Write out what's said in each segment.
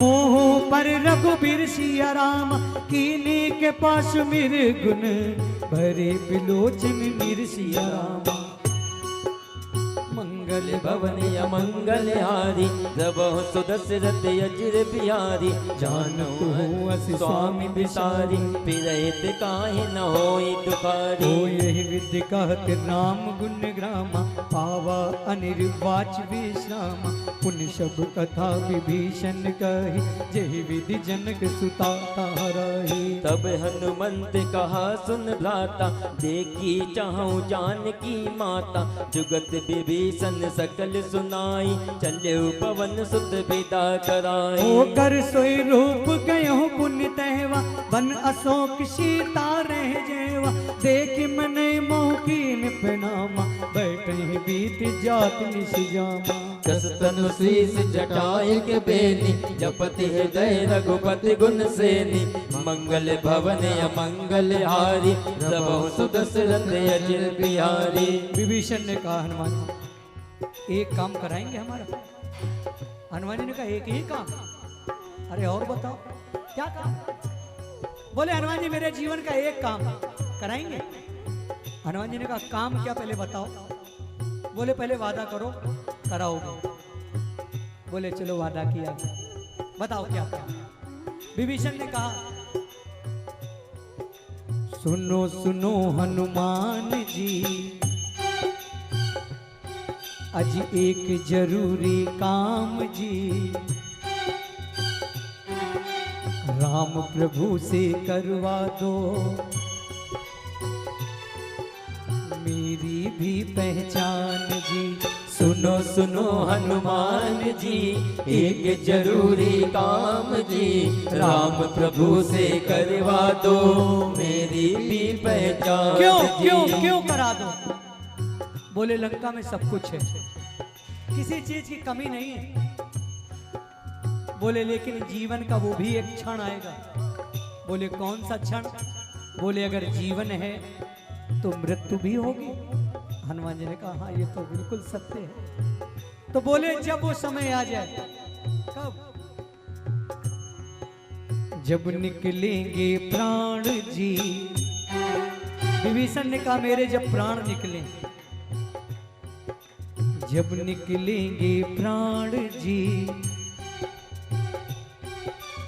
मोह पर रघुबीर सिया राम, कीनी के पास मेरे गुण भरे बिलोचन मीर सिया राम। मंगल भवन अमंगल हारी, जबहु सुदशरथ अजर बिहारी। जानू स्वामी बिसारी, पिरहित काहे न होई दुखारी। हो यही विधि कहत राम गुण ग्रामा, पावा अनिर्वाच विश्रामा। पुण्य सब कथा विभीषण कही, जही विधि जनक सुता तारही। तब हनुमंत कहा सुन भ्राता, देखी चाहूं जानकी माता। जुगत विभीषण सकल सुनाई, चले पवन सुत विदा कराई। ओ कर सोई रूप गयो पुण्य तहवा, बन अशोक सीता रह जेवा। देख मन मोह कीन प्रणामा, बैठे बीत जात निश जामा। कसतनु शीस जटाय के बेनी, जपति हृदय रघुपति गुण सेनी। मंगल भवन अमंगल हारी, सबहु सुदशरथ अजर बिहारी। विभीषण ने कहा हनुमान जी एक काम कराएंगे हमारा। हनुमान जी ने कहा एक ही काम? अरे और बताओ क्या काम? बोले हनुमान जी मेरे जीवन का एक काम कराएंगे। हनुमान जी ने कहा काम क्या पहले बताओ। बोले पहले वादा करो कराओगे। बोले चलो वादा किया, बताओ क्या काम। विभीषण ने कहा सुनो सुनो हनुमान जी, आज एक जरूरी काम जी। राम प्रभु से करवा दो मेरी भी पहचान जी। सुनो सुनो हनुमान जी, एक जरूरी काम जी। राम प्रभु से करवा दो मेरी भी पहचान। क्यों क्यों क्यों करा दो? बोले लंका में सब कुछ है, किसी चीज की कमी नहीं है। बोले लेकिन जीवन का वो भी एक क्षण आएगा। बोले कौन सा क्षण? बोले अगर जीवन है तो मृत्यु भी होगी। हनुमान जी ने कहा हाँ ये तो बिल्कुल सत्य है। तो बोले जब वो समय आ जाए। कब? जब निकलेंगे प्राण जी। विभीषण ने कहा मेरे जब प्राण निकले, जब निकलेंगे प्राण जी,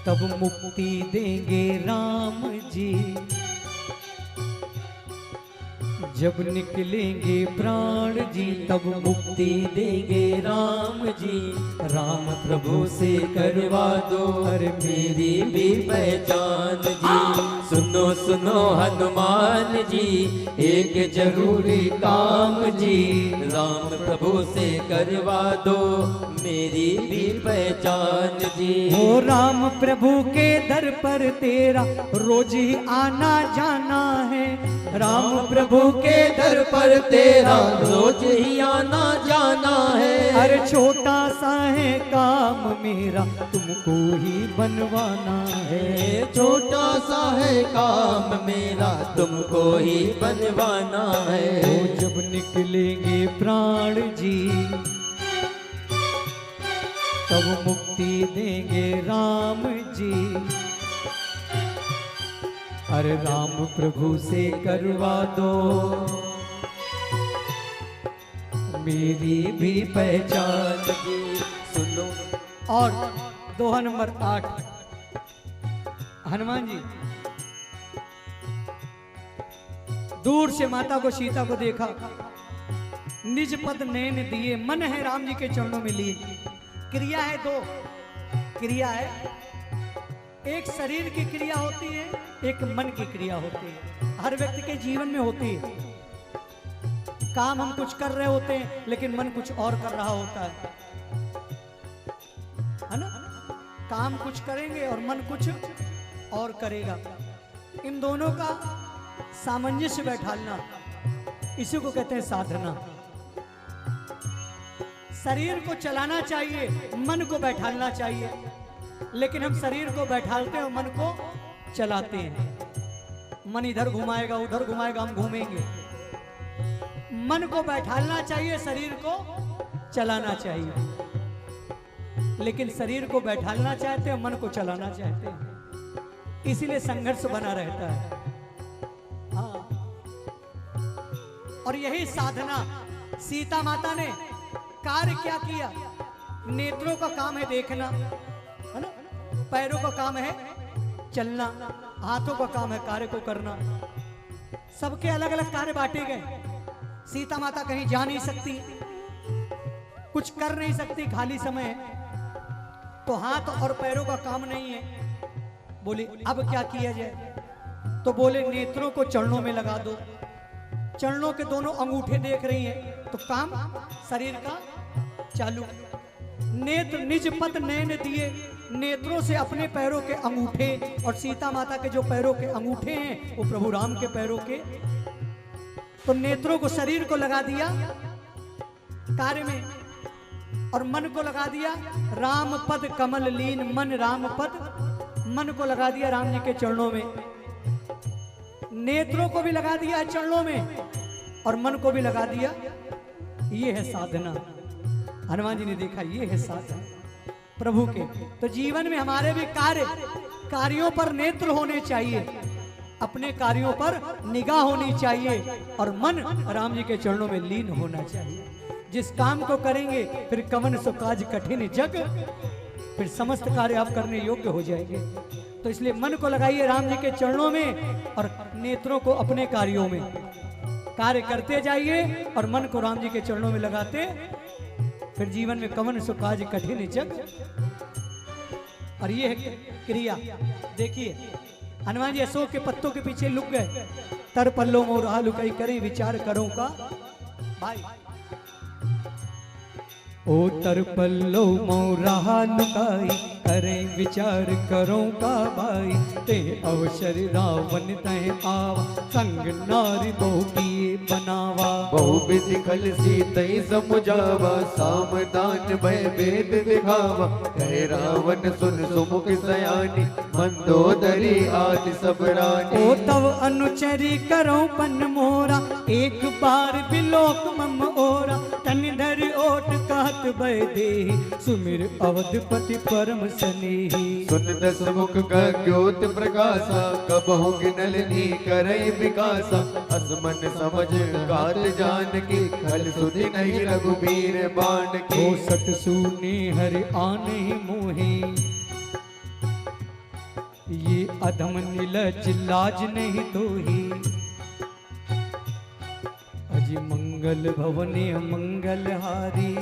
तब मुक्ति देंगे राम जी। जब निकलेंगे प्राण जी, तब मुक्ति देंगे राम जी। राम प्रभु से करवा दो हर मेरी भी पहचान जी। सुनो सुनो हनुमान जी, एक जरूरी काम जी। राम प्रभु से करवा दो मेरी भी पहचान जी। हो राम प्रभु के दर पर तेरा रोज ही आना जाना है। राम प्रभु के दर पर तेरा रोज ही आना जाना है। अरे छोटा सा है काम मेरा, तुमको ही बनवाना है। छोटा सा है काम मेरा, तुमको ही बनवाना है। वो जब निकलेंगे प्राण जी, तब मुक्ति देंगे राम जी। अरे राम प्रभु से करवा दो मेरी भी पहचान जी। सुनो और दोहा नंबर 8। हनुमान जी दूर से माता को सीता को देखा, निज पद नैन दिए, मन है राम जी के चरणों में लिए। क्रिया है दो, क्रिया है एक शरीर की क्रिया होती है, एक मन की क्रिया होती है। हर व्यक्ति के जीवन में होती है। काम हम कुछ कर रहे होते हैं लेकिन मन कुछ और कर रहा होता है ना। काम कुछ करेंगे और मन कुछ और करेगा। इन दोनों का सामंजस्य बैठाना, इसी को कहते हैं साधना। शरीर को चलाना चाहिए, मन को बैठाना चाहिए, लेकिन हम शरीर को बैठालते हैं और मन को चलाते हैं। मन इधर घुमाएगा उधर घुमाएगा, हम घूमेंगे। मन को बैठालना चाहिए, शरीर को चलाना चाहिए। लेकिन शरीर को बैठाना चाहते हैं, मन को चलाना चाहते हैं, इसीलिए संघर्ष बना रहता है। हाँ, और यही साधना सीता माता ने कार्य क्या किया? नेत्रों का काम है देखना, है ना, पैरों का काम है चलना, हाथों का काम है कार्य को करना। सबके अलग अलग कार्य बांटे गए। सीता माता कहीं जा नहीं सकती, कुछ कर नहीं सकती, खाली समय है, तो हाथ और पैरों का काम नहीं है। बोले अब क्या किया जाए? तो बोले नेत्रों को चरणों में लगा दो। चरणों के दोनों अंगूठे देख रही हैं, तो काम शरीर का चालू। नेत्र निज पद नयन दिए, नेत्रों से अपने पैरों के अंगूठे, और सीता माता के जो पैरों के अंगूठे हैं वो प्रभु राम के पैरों के, तो नेत्रों को शरीर को लगा दिया कार्य में, और मन को लगा दिया राम पद कमल लीन, मन राम पद, मन को लगा दिया राम जी के चरणों में। नेत्रों को भी लगा दिया चरणों में और मन को भी लगा दिया। ये है साधना। हनुमान जी ने देखा ये है साधना प्रभु के। तो जीवन में हमारे भी कार्यों पर नेत्र होने चाहिए, अपने कार्यों पर निगाह होनी चाहिए, और मन राम जी के चरणों में लीन होना चाहिए। जिस काम को करेंगे फिर कवन सो काज कठिन जग, फिर समस्त कार्य आप करने योग्य हो जाएंगे। तो इसलिए मन को लगाइए राम जी के चरणों में, और नेत्रों को अपने कार्यों में, कार्य करते जाइए और मन को राम जी के चरणों में लगाते, फिर जीवन में कवन सो काज कठिन जग। और ये है क्रिया। देखिए हनुमान जी अशोक के पत्तों के पीछे लुक गए। तर पल्लो मोर आलू कई करें विचार करो का भाई, ओ तर पल्लो मोरा लुकाई करें विचार करो का भाई, ते अवसर रावण तय आवा, संग नारी बहु किए बनावा। बहु विधि खल सीतई समुझावा, सामदान भय भेद दिखावा। कहे रावण सुन सुमुख सयानी, मंदोदरी आदि सब रानी। ओ तव अनुचरी करो पन मोरा, एक बार बिलोक मम ओरा। तन धर ओट कहत भय देहि, सुमिर अवधपति परम स्नेही। सुन दस मुख का ज्योत प्रकाशा, कबहु गिनलनी करई विकासा। असमन समझ काल जान की, खल सुधि नहीं रघुबीर बाण की। ओ सट सूने हरि आने मोहे, ये अधम नीलज लाज नहीं तोही। अजी मंगल भवने मंगल हारी,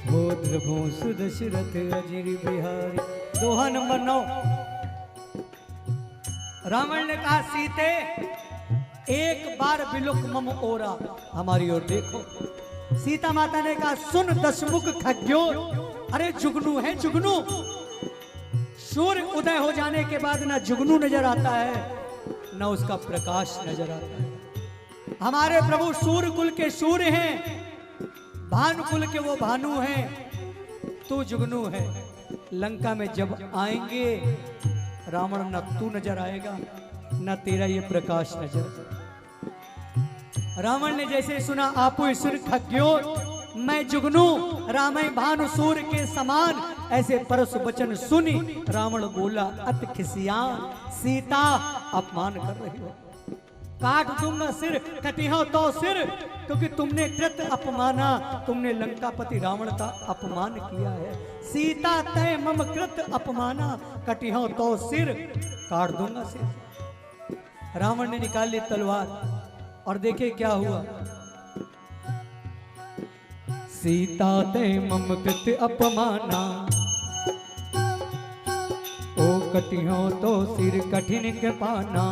भोद्रभो सुदशरथ अजिर बिहारी। दोहा नंबर 9। रावण ने कहा सीते एक बार बिलुक मम ओरा, हमारी ओर देखो। सीता माता ने कहा सुन दशमुख खग्यो, अरे जुगनू है जुगनू। सूर्य उदय हो जाने के बाद ना जुगनू नजर आता है ना उसका प्रकाश नजर आता है। हमारे प्रभु सूर्य कुल के सूर्य हैं, भानु कुल के वो भानु हैं, तू जुगनू है। लंका में जब आएंगे रावण न तू नजर आएगा न तेरा ये प्रकाश नजर। रावण ने जैसे सुना आपो सुर खग्यो, मैं जुगनू रामय भानु सूर्य के समान, ऐसे परस वचन सुनी रावण बोला अति खिसियान, सीता अपमान कर रही हो, काट दूंगा सिर, कटिहो तो सिर, क्योंकि तुमने कृत अपमाना, तुमने लंकापति रावण का अपमान किया है। सीता तय मम कृत अपमाना, कटिहो तो सिर, काट दूंगा सिर। रावण ने निकाली तलवार और देखे क्या हुआ। सीता तय मम कृत अपमाना, ओ कटिहो तो सिर कठिन के पाना।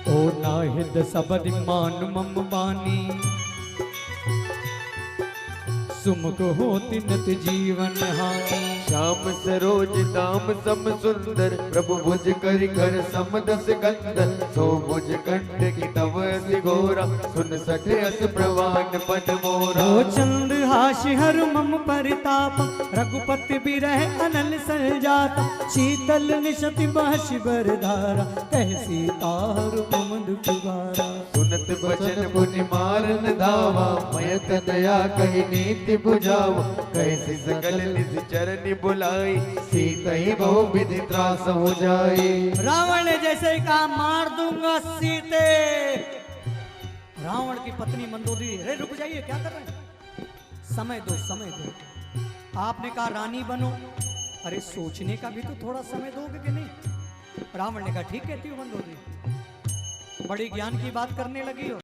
ओ नाहिद सबद मान मम बानी, सुमुख होती नत जीवन हानि। श्याम सरोज दाम सम सुंदर, प्रभु भुज कर कर समदस गंधर। सो भुज कंठ की तव असि घोरा, सुन सठ अस प्रवान पद मोरा। ओ चंद्र हासि हर मम परिताप, रघुपति बिरह अनल सलजाता। शीतल निशति बहसि बरधारा, कह सीता तुम दुख बारा। सुनत बचन मुनि मारन धावा, मयत दया कही नीति बुझावा। कैसे सकल निज चरण बुलाई, सीता ही बहु विधि त्रास हो जाए। रावण ने जैसे ही कहा मार दूंगा सीते, रावण की पत्नी मंदोदरी, अरे रुक जाइए क्या कर रहे हैं, समय दो समय दो। आपने कहा रानी बनो, अरे सोचने का भी तो थोड़ा समय दोगे कि नहीं। रावण ने कहा ठीक कहती हो मंदोदरी, बड़ी ज्ञान की बात करने लगी हो।